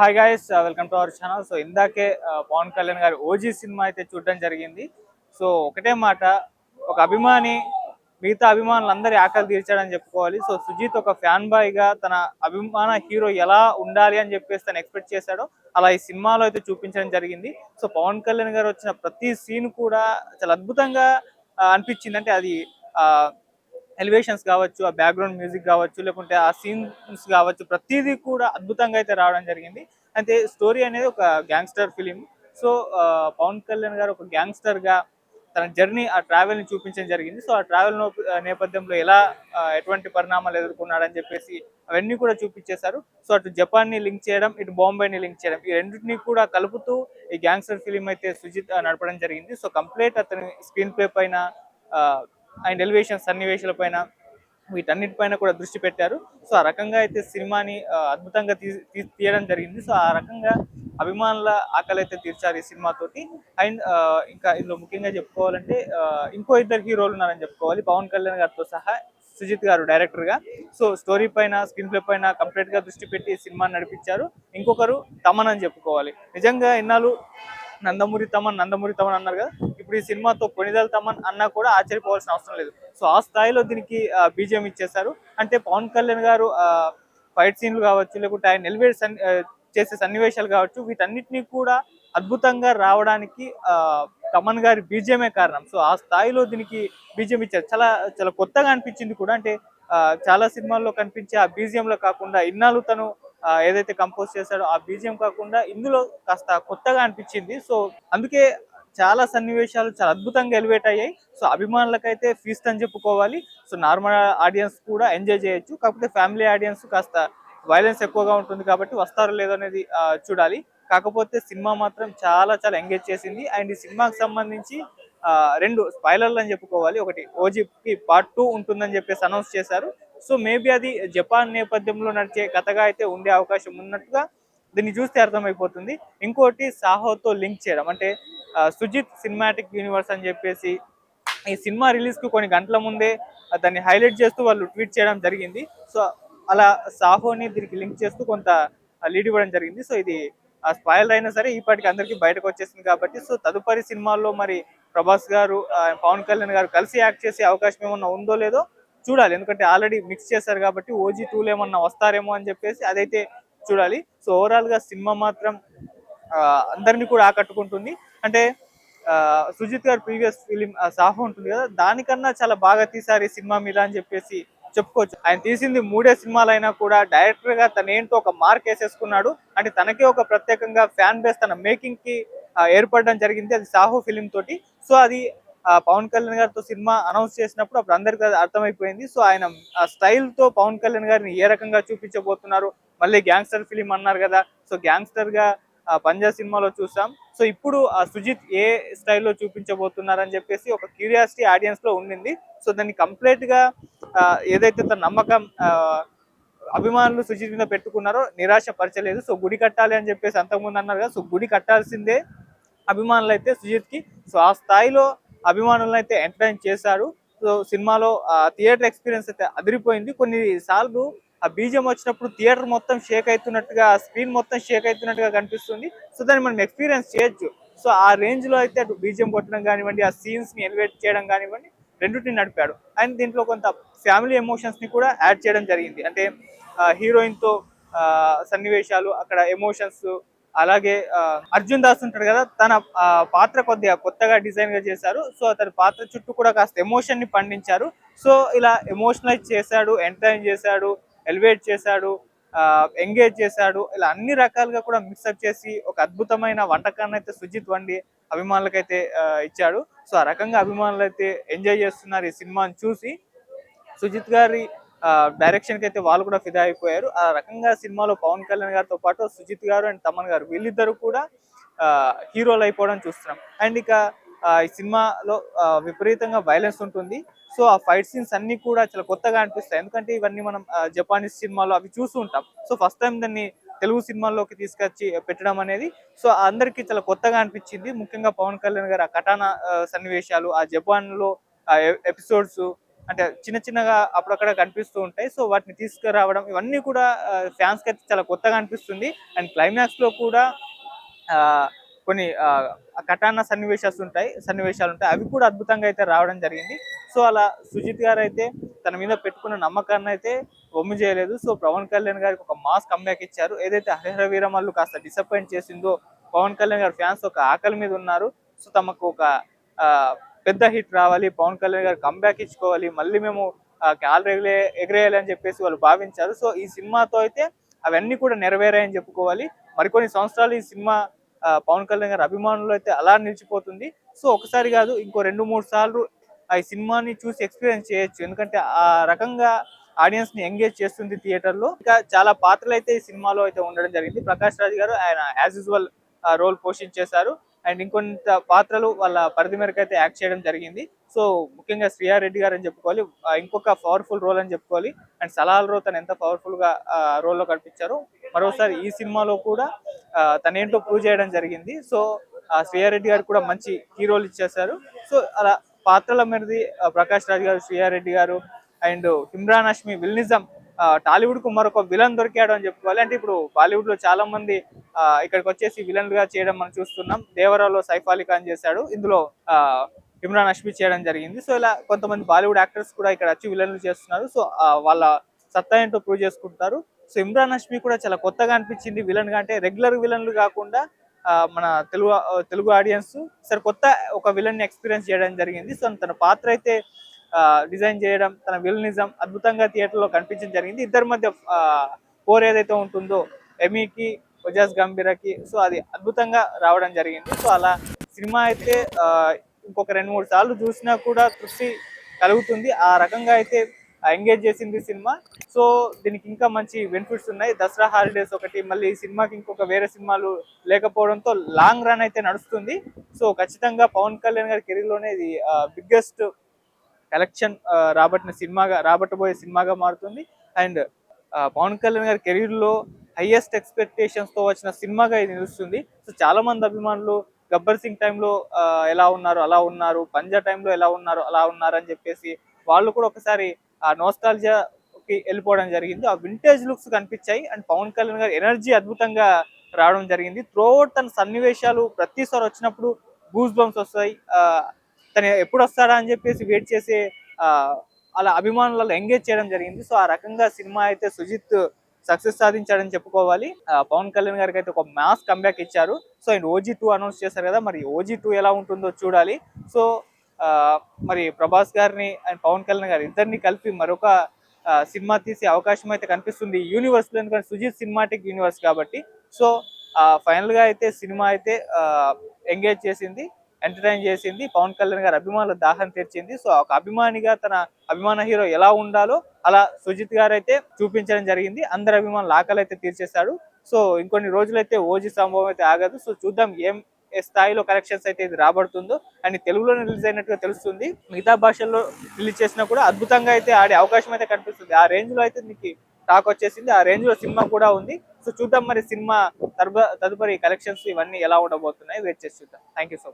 Hi guys, welcome to our channel. So ఇందాకే పవన్ కళ్యాణ్ గారి OG cinema అయితే చూడడం జరిగింది. సో ఒకటే మాట, ఒక అభిమాని మిగతా అభిమానులందరి ఆకలి తీర్చాడని చెప్పుకోవాలి. సో సుజీత్ ఒక ఫ్యాన్ బాయ్ గా తన అభిమాన హీరో ఎలా ఉండాలి అని చెప్పేసి తను ఎక్స్పెక్ట్ చేశాడో అలా ఈ సినిమాలో అయితే చూపించడం జరిగింది. సో పవన్ కళ్యాణ్ గారు వచ్చిన ప్రతి సీన్ కూడా చాలా అద్భుతంగా అనిపించింది. అంటే అది ఆ ఎలివేషన్స్ కావచ్చు, ఆ బ్యాక్గ్రౌండ్ మ్యూజిక్ కావచ్చు, లేకుంటే ఆ సీన్స్ కావచ్చు, ప్రతిదీ కూడా అద్భుతంగా అయితే రావడం జరిగింది. అయితే స్టోరీ అనేది ఒక gangster film. So Pawan Kalyan గారు ఒక గ్యాంగ్స్టర్ గా తన జర్నీ, ఆ ట్రావెల్ ని చూపించడం జరిగింది. సో ఆ ట్రావెల్ నేపథ్యంలో ఎలా ఎటువంటి పరిణామాలు ఎదుర్కొన్నాడని చెప్పేసి అవన్నీ కూడా చూపించేశారు. సో అటు జపాన్ ని లింక్ చేయడం, ఇటు బాంబేని లింక్ చేయడం, ఈ రెండింటిని కూడా కలుపుతూ ఈ గ్యాంగ్స్టర్ ఫిలిం అయితే సుజిత్ నడపడం జరిగింది. సో కంప్లీట్ అతని స్క్రీన్ ప్లే పైన అండ్ ఎలివేషన్ సన్నివేశాల పైన వీటన్నిటిపైన కూడా దృష్టి పెట్టారు. సో ఆ రకంగా అయితే సినిమాని అద్భుతంగా తీయడం జరిగింది. సో ఆ రకంగా అభిమానుల ఆకలి అయితే తీర్చారు ఈ సినిమాతోటి. అండ్ ఇంకా ఇందులో ముఖ్యంగా చెప్పుకోవాలంటే ఇంకో ఇద్దరు హీరోలు ఉన్నారని చెప్పుకోవాలి, పవన్ కళ్యాణ్ గారితో సహా సుజిత్ గారు డైరెక్టర్ గా. సో స్టోరీ పైన, స్క్రీన్ ప్లే పైన కంప్లీట్ గా దృష్టి పెట్టి సినిమాని నడిపించారు. ఇంకొకరు తమన్ అని చెప్పుకోవాలి. నిజంగా ఇన్నాళ్ళు నందమూరి తమన్ అన్నారు కదా, ఇప్పుడు ఈ సినిమాతో కొనిదెల తమన్ అన్నా కూడా ఆశ్చర్యపోవాల్సిన అవసరం లేదు. సో ఆ స్థాయిలో దీనికి బీజిఎం ఇచ్చేశారు. అంటే పవన్ కళ్యాణ్ గారు ఫైట్ సీన్లు కావచ్చు, లేకుంటే ఆయన ఎలివేట్ చేసే సన్నివేశాలు కావచ్చు, వీటన్నిటినీ కూడా అద్భుతంగా రావడానికి తమన్ గారి బీజిఎమే కారణం. సో ఆ స్థాయిలో దీనికి బీజిఎం ఇచ్చారు. చాలా చాలా కొత్తగా అనిపించింది కూడా. అంటే చాలా సినిమాల్లో కనిపించే ఆ బీజిఎం లో కాకుండా, ఇన్నాళ్ళు తను ఏదైతే కంపోజ్ చేశాడో ఆ బీజిఎం కాకుండా ఇందులో కాస్త కొత్తగా అనిపించింది. సో అందుకే చాలా సన్నివేశాలు చాలా అద్భుతంగా ఎలివేట్ అయ్యాయి. సో అభిమానులకైతే ఫీస్ట్ అని చెప్పుకోవాలి. సో నార్మల్ ఆడియన్స్ కూడా ఎంజాయ్ చేయొచ్చు. కాకపోతే ఫ్యామిలీ ఆడియన్స్ కాస్త వైలెన్స్ ఎక్కువగా ఉంటుంది కాబట్టి వస్తారో లేదో అనేది చూడాలి. కాకపోతే సినిమా మాత్రం చాలా చాలా ఎంగేజ్ చేసింది. అండ్ ఈ సినిమాకి సంబంధించి రెండు స్పాయిలర్లు అని చెప్పుకోవాలి. ఒకటి, ఓజీకి పార్ట్ 2 ఉంటుందని చెప్పేసి అనౌన్స్ చేశారు. సో మేబీ అది జపాన్ నేపథ్యంలో నడిచే కథగా అయితే ఉండే అవకాశం ఉన్నట్టుగా దీన్ని చూస్తే అర్థమైపోతుంది. ఇంకోటి, సాహోతో లింక్ చేయడం, అంటే సుజిత్ సినిమాటిక్ యూనివర్స్ అని చెప్పేసి ఈ సినిమా రిలీజ్ కు కొన్ని గంటల ముందే దాన్ని హైలైట్ చేస్తూ వాళ్ళు ట్వీట్ చేయడం జరిగింది. సో అలా సాహోని దీనికి లింక్ చేస్తూ కొంత లీడ్ ఇవ్వడం జరిగింది. సో ఇది స్పాయిలర్ అయినా సరే ఇప్పటికి అందరికీ బయటకు వచ్చేసింది కాబట్టి, సో తదుపరి సినిమాల్లో మరి ప్రభాస్ గారు, పవన్ కళ్యాణ్ గారు కలిసి యాక్ట్ చేసే అవకాశం ఏమన్నా ఉందో లేదో చూడాలి. ఎందుకంటే ఆల్రెడీ మిక్స్ చేశారు కాబట్టి ఓజీ 2 ఏమన్నా వస్తారేమో అని చెప్పేసి అదైతే చూడాలి. సో ఓవరాల్ గా సినిమా మాత్రం అందరినీ కూడా ఆకట్టుకుంటుంది. అంటే సుజిత్ గారు ప్రీవియస్ ఫిలిం సాహో ఉంటుంది కదా, దానికన్నా చాలా బాగా తీశారు ఈ సినిమా మీద అని చెప్పేసి చెప్పుకోవచ్చు. ఆయన తీసింది 3 సినిమాలైనా కూడా డైరెక్టర్ గా తన ఏంటో ఒక మార్క్ వేసేసుకున్నాడు. అంటే తనకే ఒక ప్రత్యేకంగా ఫ్యాన్ బేస్ తన మేకింగ్ కి ఏర్పడడం జరిగింది, అది సాహో ఫిలిం తోటి. సో అది పవన్ కళ్యాణ్ గారితో సినిమా అనౌన్స్ చేసినప్పుడు అప్పుడు అందరికీ అది అర్థమైపోయింది. సో ఆయన స్టైల్ తో పవన్ కళ్యాణ్ గారిని ఏ రకంగా చూపించబోతున్నారు, మళ్ళీ గ్యాంగ్స్టర్ ఫిలిం అన్నారు కదా, సో గ్యాంగ్స్టర్ గా పంజా సినిమాలో చూసాం. సో ఇప్పుడు సుజిత్ ఏ స్టైల్లో చూపించబోతున్నారని చెప్పేసి ఒక క్యూరియాసిటీ ఆడియన్స్ లో ఉండింది. సో దాన్ని కంప్లీట్ గా ఏదైతే తన నమ్మకం అభిమానులు సుజిత్ మీద పెట్టుకున్నారో నిరాశ పరచలేదు. సో గుడి కట్టాలి అని చెప్పేసి అంతకుముందు అన్నారు కదా, సో గుడి కట్టాల్సిందే అభిమానులు అయితే సుజిత్ కి. సో ఆ స్థాయిలో అభిమానులను అయితే ఎంటర్టైన్ చేశారు. సో సినిమాలో థియేటర్ ఎక్స్పీరియన్స్ అయితే అదిరిపోయింది. కొన్ని సార్లు ఆ బీజియం వచ్చినప్పుడు థియేటర్ మొత్తం షేక్ అవుతున్నట్టుగా, స్క్రీన్ మొత్తం షేక్ అవుతున్నట్టుగా కనిపిస్తుంది. సో దాన్ని మనం ఎక్స్పీరియన్స్ చేయొచ్చు. సో ఆ రేంజ్ లో అయితే అటు బీజియం కొట్టడం కానివ్వండి, ఆ సీన్స్ ని ఎలివేట్ చేయడం కానివ్వండి, రెండింటిని నడిపాడు. అండ్ దీంట్లో కొంత ఫ్యామిలీ ఎమోషన్స్ ని కూడా యాడ్ చేయడం జరిగింది. అంటే హీరోయిన్ తో సన్నివేశాలు, అక్కడ ఎమోషన్స్, అలాగే అర్జున్ దాస్ ఉంటాడు కదా, తన పాత్ర కొద్దిగా కొత్తగా డిజైన్ గా చేశారు. సో అతని పాత్ర చుట్టూ కూడా కాస్త ఎమోషన్ ని పండించారు. సో ఇలా ఎమోషనలైజ్ చేశాడు, ఎంటర్టైన్ చేశాడు, ఎలివేట్ చేశాడు, ఎంగేజ్ చేశాడు. ఇలా అన్ని రకాలుగా కూడా మిక్సప్ చేసి ఒక అద్భుతమైన వంటకాన్ని అయితే సుజిత్ వండి అభిమానులకైతే ఇచ్చాడు. సో ఆ రకంగా అభిమానులు అయితే ఎంజాయ్ చేస్తున్నారు ఈ సినిమాని చూసి. సుజిత్ గారి డైరెక్షన్ కి అయితే వాళ్ళు కూడా ఫిదా అయిపోయారు. ఆ రకంగా సినిమాలో పవన్ కళ్యాణ్ గారితో పాటు సుజిత్ గారు అండ్ తమన్ గారు వీళ్ళిద్దరు కూడా హీరోలు అయిపోవడం చూస్తున్నాం. అండ్ ఇక ఈ సినిమాలో విపరీతంగా వైలెన్స్ ఉంటుంది. సో ఆ ఫైట్ సీన్స్ అన్ని కూడా చాలా కొత్తగా అనిపిస్తాయి. ఎందుకంటే ఇవన్నీ మనం జపానీస్ సినిమాలో అవి చూస్తూ ఉంటాం. సో ఫస్ట్ టైం దాన్ని తెలుగు సినిమాల్లోకి తీసుకొచ్చి పెట్టడం అనేది సో అందరికీ చాలా కొత్తగా అనిపించింది. ముఖ్యంగా పవన్ కళ్యాణ్ గారు ఆ కటానా సన్నివేశాలు, ఆ జపాన్ లో ఎపిసోడ్స్, అంటే చిన్న చిన్నగా అప్పుడక్కడ కనిపిస్తూ ఉంటాయి. సో వాటిని తీసుకురావడం ఇవన్నీ కూడా ఫ్యాన్స్ కి అయితే చాలా కొత్తగా అనిపిస్తుంది. అండ్ క్లైమాక్స్ లో కూడా ఆ కొన్ని సన్నివేశాలు ఉంటాయి, అవి కూడా అద్భుతంగా అయితే రావడం జరిగింది. సో అలా సుజిత్ గారు అయితే తన మీద పెట్టుకున్న నమ్మకాన్ని అయితే వమ్ము చేయలేదు. సో పవన్ కళ్యాణ్ గారికి ఒక మాస్ కంబ్యాక్ ఇచ్చారు. ఏదైతే హరిహర వీరమల్లు కాస్త డిసప్పాయింట్ చేసిందో, పవన్ కళ్యాణ్ గారి ఫ్యాన్స్ ఒక ఆకలి మీద ఉన్నారు. సో తమకు ఒక ఆ, పెద్ద హిట్ రావాలి, పవన్ కళ్యాణ్ గారు కంబ్యాక్ ఇచ్చుకోవాలి, మళ్ళీ మేము కాలు ఎగిరేయాలి అని చెప్పేసి వాళ్ళు భావించారు. సో ఈ సినిమాతో అయితే అవన్నీ కూడా నెరవేరాయని చెప్పుకోవాలి. మరికొన్ని సంవత్సరాలు ఈ సినిమా పవన్ కళ్యాణ్ గారి అభిమానులు అయితే అలా నిలిచిపోతుంది. సో ఒకసారి కాదు, ఇంకో 2-3 సార్లు ఈ సినిమాని చూసి ఎక్స్పీరియన్స్ చేయొచ్చు. ఎందుకంటే ఆ రకంగా ఆడియన్స్ ని ఎంగేజ్ చేస్తుంది థియేటర్ లో. ఇంకా చాలా పాత్రలు అయితే ఈ సినిమాలో అయితే ఉండడం జరిగింది. ప్రకాష్ రాజ్ గారు ఆయన యాజ్ యూజువల్ రోల్ పోషించేశారు. అండ్ ఇంకొంత పాత్రలు వాళ్ళ పరిధి మేరకు అయితే యాక్ట్ చేయడం జరిగింది. సో ముఖ్యంగా శ్రియా రెడ్డి గారు అని చెప్పుకోవాలి, ఇంకొక పవర్ఫుల్ రోల్ అని చెప్పుకోవాలి. అండ్ సలాల్ రో తను ఎంత పవర్ఫుల్ గా రోల్ లో కనిపించారు. మరోసారి ఈ సినిమాలో కూడా తనేంటో ప్రూవ్ చేయడం జరిగింది. సో శ్రియా రెడ్డి గారు కూడా మంచి కీ రోల్ ఇచ్చేశారు. సో అలా పాత్రల మీదది ప్రకాష్ రాజ్ గారు, శ్రియా రెడ్డి గారు అండ్ ఇమ్రాన్ హష్మి విల్నిజం, టాలీవుడ్ కు మరొక విలన్ దొరికాడు అని చెప్పుకోవాలి. అంటే ఇప్పుడు బాలీవుడ్ లో చాలా మంది ఇక్కడికి వచ్చేసి విలన్ గా చేయడం మనం చూస్తున్నాం. దేవరాలో సైఫ్ అలీ ఖాన్ చేశాడు, ఇందులో ఇమ్రాన్ హష్మి చేయడం జరిగింది. సో ఇలా కొంతమంది బాలీవుడ్ యాక్టర్స్ కూడా ఇక్కడ వచ్చి విలన్లు చేస్తున్నారు. సో వాళ్ళ సత్తా ఏంటో ప్రూవ్ చేసుకుంటారు. సో ఇమ్రాన్ హష్మి కూడా చాలా కొత్తగా అనిపించింది విలన్ గా. అంటే రెగ్యులర్ విలన్లు కాకుండా మన తెలుగు ఆడియన్స్ సరే కొత్త ఒక విలన్ ని ఎక్స్పీరియన్స్ చేయడం జరిగింది. సో తన పాత్ర అయితే డిజైన్ చేయడం, తన విలనిజం అద్భుతంగా థియేటర్ లో కనిపించడం జరిగింది. ఇద్దరి మధ్య పోర్ ఏదైతే ఉంటుందో ఎమీకి వజాజ్ గంభీరకి, సో అది అద్భుతంగా రావడం జరిగింది. సో అలా సినిమా అయితే ఇంకొక 2-3 సార్లు చూసినా కూడా తృప్తి కలుగుతుంది. ఆ రకంగా అయితే ఎంగేజ్ చేసింది సినిమా. సో దీనికి ఇంకా మంచి బెనిఫిట్స్ ఉన్నాయి. దసరా హాలిడేస్ ఒకటి, మళ్ళీ ఈ సినిమాకి ఇంకొక వేరే సినిమాలు లేకపోవడంతో లాంగ్ రన్ అయితే నడుస్తుంది. సో ఖచ్చితంగా పవన్ కళ్యాణ్ గారి కెరీర్ లోనే ఇది బిగ్గెస్ట్ కలెక్షన్ రాబట్టబోయే సినిమాగా మారుతుంది. అండ్ పవన్ కళ్యాణ్ గారి కెరీర్ లో హైయెస్ట్ ఎక్స్పెక్టేషన్స్ తో వచ్చిన సినిమాగా ఇది నిలుస్తుంది. సో చాలా మంది అభిమానులు గబ్బర్ సింగ్ టైంలో ఎలా ఉన్నారు అలా ఉన్నారు, పంజా టైంలో ఎలా ఉన్నారు అలా ఉన్నారు అని చెప్పేసి వాళ్ళు కూడా ఒకసారి ఆ నోస్టాలజియాకి వెళ్ళిపోవడం జరిగింది. ఆ వింటేజ్ లుక్స్ కనిపించాయి. అండ్ పవన్ కళ్యాణ్ గారి ఎనర్జీ అద్భుతంగా రావడం జరిగింది. త్రూఅవుట్ తన సన్నివేశాలు ప్రతిసారి వచ్చినప్పుడు గూస్ బంప్స్ వస్తాయి. తను ఎప్పుడు వస్తాడా అని చెప్పేసి వెయిట్ చేసే అలా అభిమానులలో ఎంగేజ్ చేయడం జరిగింది. సో ఆ రకంగా సినిమా అయితే సుజిత్ సక్సెస్ సాధించాడని చెప్పుకోవాలి. పవన్ కళ్యాణ్ గారికి అయితే ఒక మాస్ కంబ్యాక్ ఇచ్చారు. సో ఆయన OG2 అనౌన్స్ చేశారు కదా, మరి OG2 ఎలా ఉంటుందో చూడాలి. సో మరి ప్రభాస్ గారిని అండ్ పవన్ కళ్యాణ్ గారు ఇద్దరిని కలిపి మరొక సినిమా తీసే అవకాశం అయితే కనిపిస్తుంది యూనివర్స్ లో. ఎందుకంటే సుజిత్ సినిమాటిక్ యూనివర్స్ కాబట్టి. సో ఫైనల్ గా అయితే సినిమా అయితే ఎంగేజ్ చేసింది, ఎంటర్టైన్ చేసింది, పవన్ కళ్యాణ్ గారి అభిమానుల దాహం తీర్చింది. సో ఒక అభిమానిగా తన అభిమాన హీరో ఎలా ఉండాలో అలా సుజిత్ గారు అయితే చూపించడం జరిగింది. అందరి అభిమానుల ఆకలి అయితే తీర్చేశాడు. సో ఇంకొన్ని రోజులైతే OG సంభవం అయితే ఆగదు. సో చూద్దాం ఏ స్థాయిలో కలెక్షన్స్ అయితే ఇది రాబడుతుందో. అండ్ తెలుగులో రిలీజ్ అయినట్టుగా తెలుస్తుంది, మిగతా భాషల్లో రిలీజ్ చేసినా కూడా అద్భుతంగా అయితే ఆడే అవకాశం అయితే కనిపిస్తుంది. ఆ రేంజ్ లో అయితే మీకు టాక్ వచ్చేసింది, ఆ రేంజ్ లో సినిమా కూడా ఉంది. సో చూద్దాం మరి సినిమా తదుపరి కలెక్షన్స్ ఇవన్నీ ఎలా ఉండబోతున్నాయి, వెయిట్ చేసి చూద్దాం. Thank you so much.